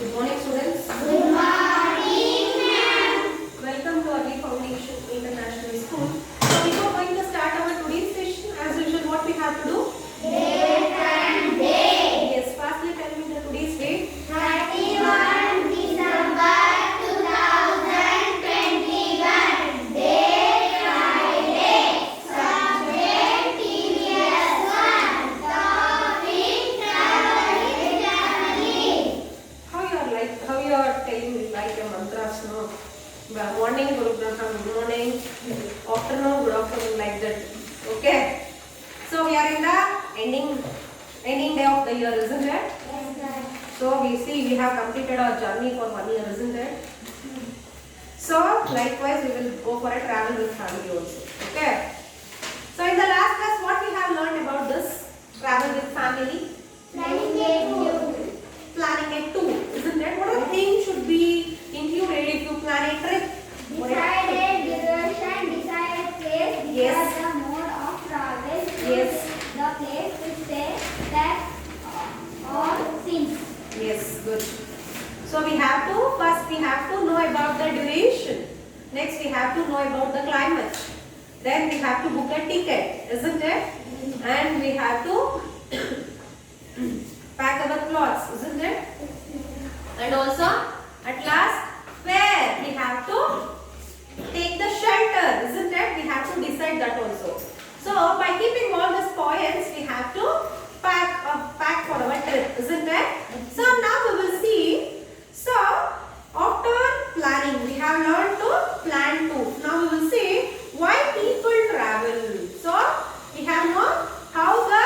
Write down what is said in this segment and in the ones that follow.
Good morning, students. Good morning, ma'am. Welcome to Early Foundation International School. So, we are going to start our today's session. As usual, what we have to do? Date and date. Yes, fastly tell me the today's date. 31 December 2021. Date Friday. Subject TVS 1. Topic traveling journey. How you are telling like a mantras, no? Morning, good morning. Afternoon, good afternoon, like that. Okay. So we are in the ending day of the year, isn't it? Yes, sir. So we see we have completed our journey for 1 year, isn't it? So likewise we will go for a travel with family also. Okay. So in the last class what we have learned about this travel with family? Planning date 2. Planning a tour, isn't it? What are the things should be included if you plan a trip? Decided duration, decided place, Yes. decide the mode of travel, Yes. the place to stay, that all things. Yes, good. So we have to know about the duration. Next we have to know about the climate. Then we have to book a ticket, isn't it? And we have to pack our clothes, isn't it? And also at last where we have to take the shelter, isn't it? We have to decide that also. So by keeping all these points we have to pack for our trip, isn't it? So now we will see. So after planning we have learned to plan tour. Now we will see why people travel. So we have known how the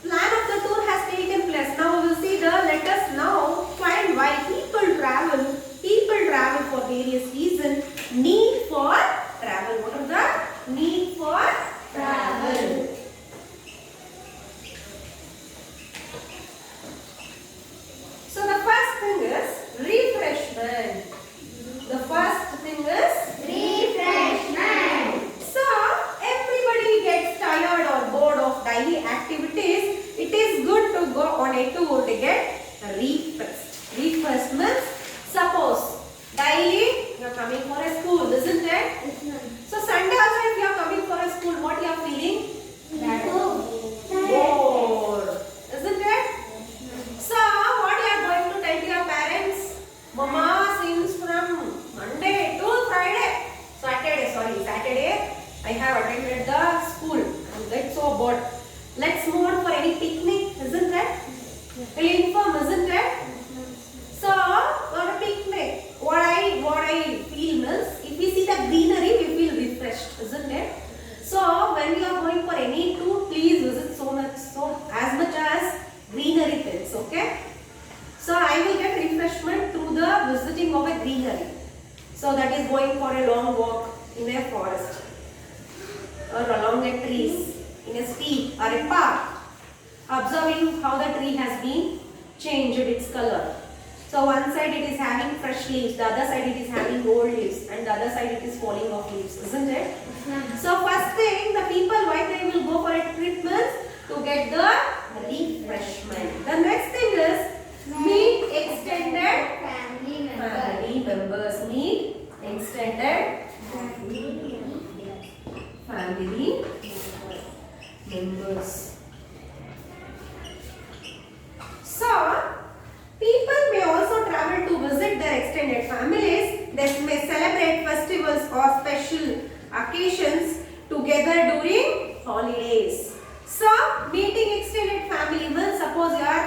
plan of the tour has taken place. Now we will see let us now find why people travel. People travel for various reasons. Need for travel. What is the need for travel? So the first thing is refreshment. The first thing is Refreshment. so everybody gets tired or bored of daily activities. It is good to go on a tour to get refreshed. Refreshed means suppose daily you are coming for a school, isn't it? So Sunday also if you are coming for a school, what you are feeling? Bored, isn't it? So what you are going to tell to your parents? Mama, since from Monday to Friday, Saturday, I have attended the school. I get so bored. Let's move on for any picnic, isn't it? Will inform, isn't it? So on a picnic, what I feel is if we see the greenery, we feel refreshed, isn't it? So when we are going for any tour, please visit as much as greenery things, okay? So I will get refreshment through the visiting of a greenery. So that is going for a long walk in a forest or along the trees, in a street or a park, observing how the tree has been changed its color. So one side it is having fresh leaves, the other side it is having old leaves, and the other side it is falling off leaves, isn't it? So first thing, the people why they will go for a trip means to get the refreshment. The next thing is meet extended Family family members. Meet extended family members. So people may also travel to visit their extended families. They may celebrate festivals or special occasions together during holidays. So meeting extended family means suppose your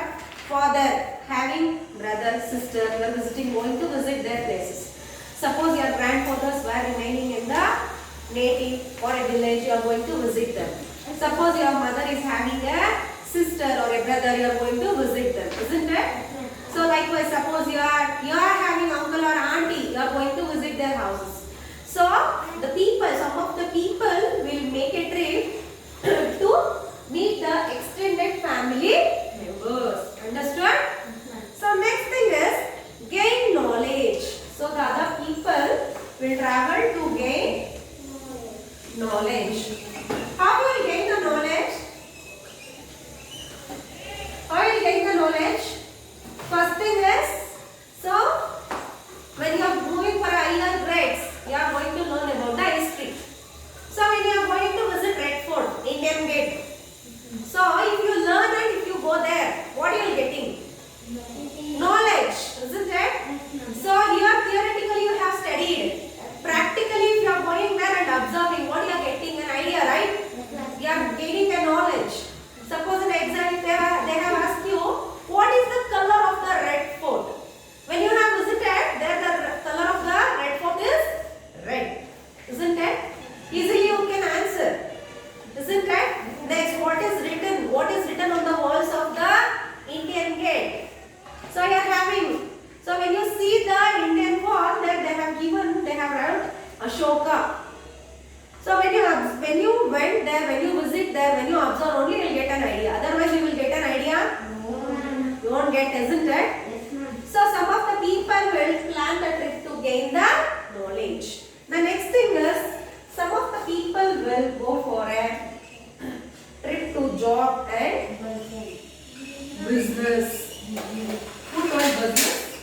father having brother, sister, you are going to visit their places. Suppose your grandfathers were remaining in the native or a village, you are going to visit them. Suppose your mother is having a sister or a brother, you are going to visit them, isn't it? So likewise, suppose you are having uncle or auntie, you are going to visit their houses. So some of the people will make a trip to meet the extended family members. Understood? So next thing is gain knowledge. So the other people will travel to gain knowledge. How you will gain the knowledge? How you will gain the knowledge? First thing is job and business. Who told business?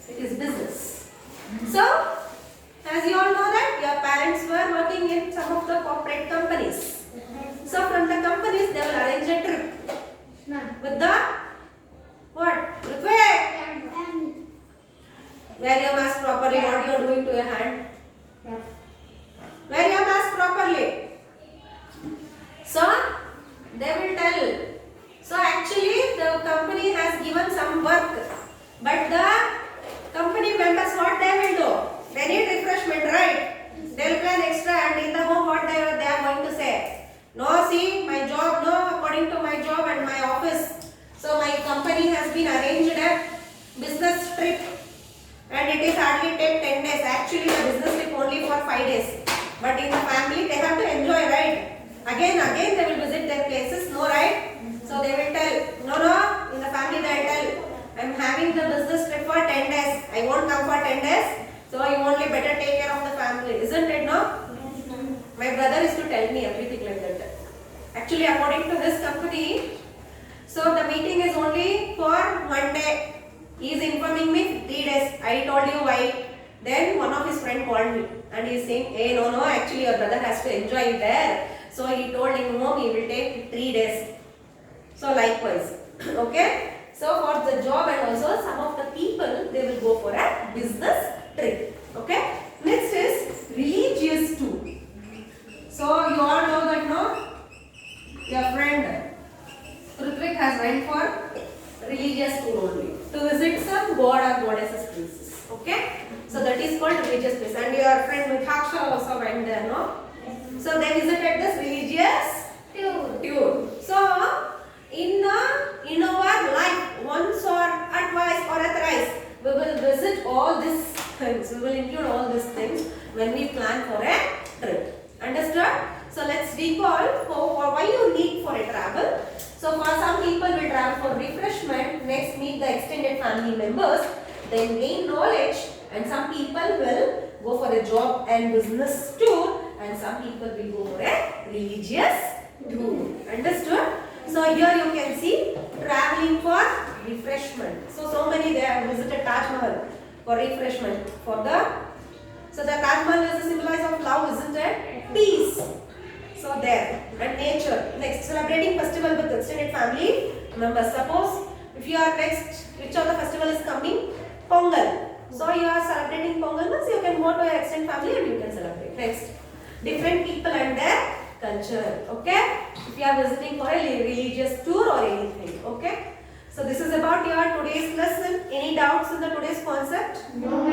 It is business. So, as you all know that your parents were working in some of the corporate companies. So from the companies they will arrange a trip with the what? Ritwik! Wear your mask properly. What you are doing to your hand? Wear your mask properly. So they will tell. So actually the company has given some work, but the company members what they will do? They need refreshment, right? They will plan extra, and in the home what they are going to say? No, see my job, no, according to my job and my office. So my company has been arranged a business trip, and it is hardly take 10 days. Actually the business trip only for 5 days. But in the family they have to enjoy, right? Again they will visit their places, no, right? So they will tell, no, in the family they will tell, I am having the business trip for 10 days. I won't come for 10 days. So you only better take care of the family, isn't it, no? My brother used to tell me everything like that. Actually, according to his company, so the meeting is only for 1 day. He is informing me 3 days. I told you why. Then one of his friend called me and he is saying, hey, no, actually your brother has to enjoy it there. So he told him home he will take 3 days. So likewise, okay. So for the job and also some of the people they will go for a business trip. Okay. Next is religious tour. So you all know that, no? Your friend Ritwik has went for religious tour only to visit some god or goddesses places. Okay. So that is called religious place. And your friend Mithaksha also went there, no? So they visited this religious tour. So in our life, once or twice or thrice, we will visit all these things. We will include all these things when we plan for a trip. Understood? So let's recall why you need for a travel. So for some people will travel for refreshment, next meet the extended family members, then gain knowledge, and some people will go for a job and business tour, and some people will go for a religious tour. Understood? So here you can see traveling for refreshment. So many they have visited Taj Mahal for refreshment. So the Taj Mahal is a symbol of love, isn't it? Peace. So there, and nature. Next, celebrating festival with extended family members. Suppose if you are next, which of the festival is coming? Pongal. So you are celebrating Pongal, means you can go to your extended family and you can celebrate. Next, different people and their culture. Okay. If you are visiting for a religious tour or anything. Okay. So this is about your today's lesson. Any doubts in the today's concept? No.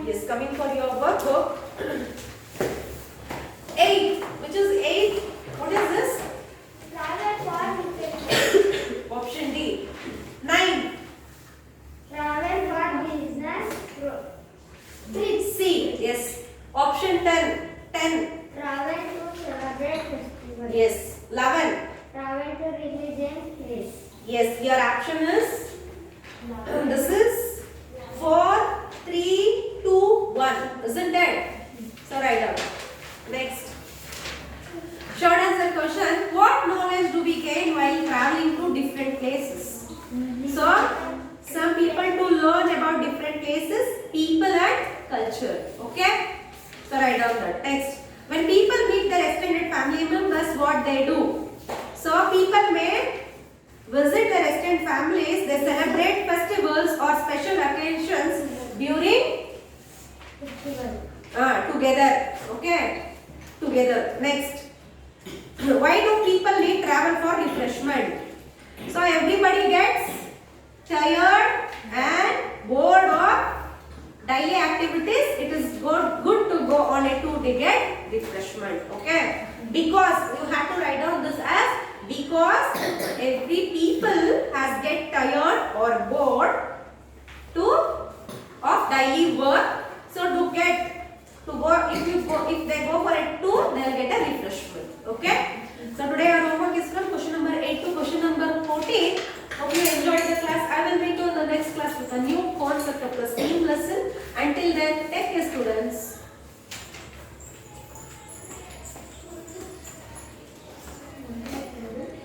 Yes, coming for your workbook. 8. Which is 8? What is this? Travel for refreshment. Option D. 9. Travel for business trip. C. Yes. Option 10. 10. Travel to celebrate festival. Yes. 11. Travel to religion place. Yes. Your option is. This is 4, 3, 2, 1. Isn't it? So write down. Next. Short answer question. What knowledge do we gain while traveling to different places? So, some people to learn about different places, people and culture. Okay? So, write down that. Next. When people meet their extended family members, what they do? So, people may visit their extended families, they celebrate festivals or special occasions during together. Okay? Together. Next. Why do people need travel for refreshment? So everybody gets tired and bored of daily activities. It is good to go on a tour to get refreshment. Okay? Because you have to write down this as because every people has get tired or bored of daily work. So if they go for a tour, they will get a refreshment. Okay? So today our homework is from question number 8 to question number 14. Hope you enjoyed the class. I will meet you in the next class with a new concept of the same lesson. Until then, take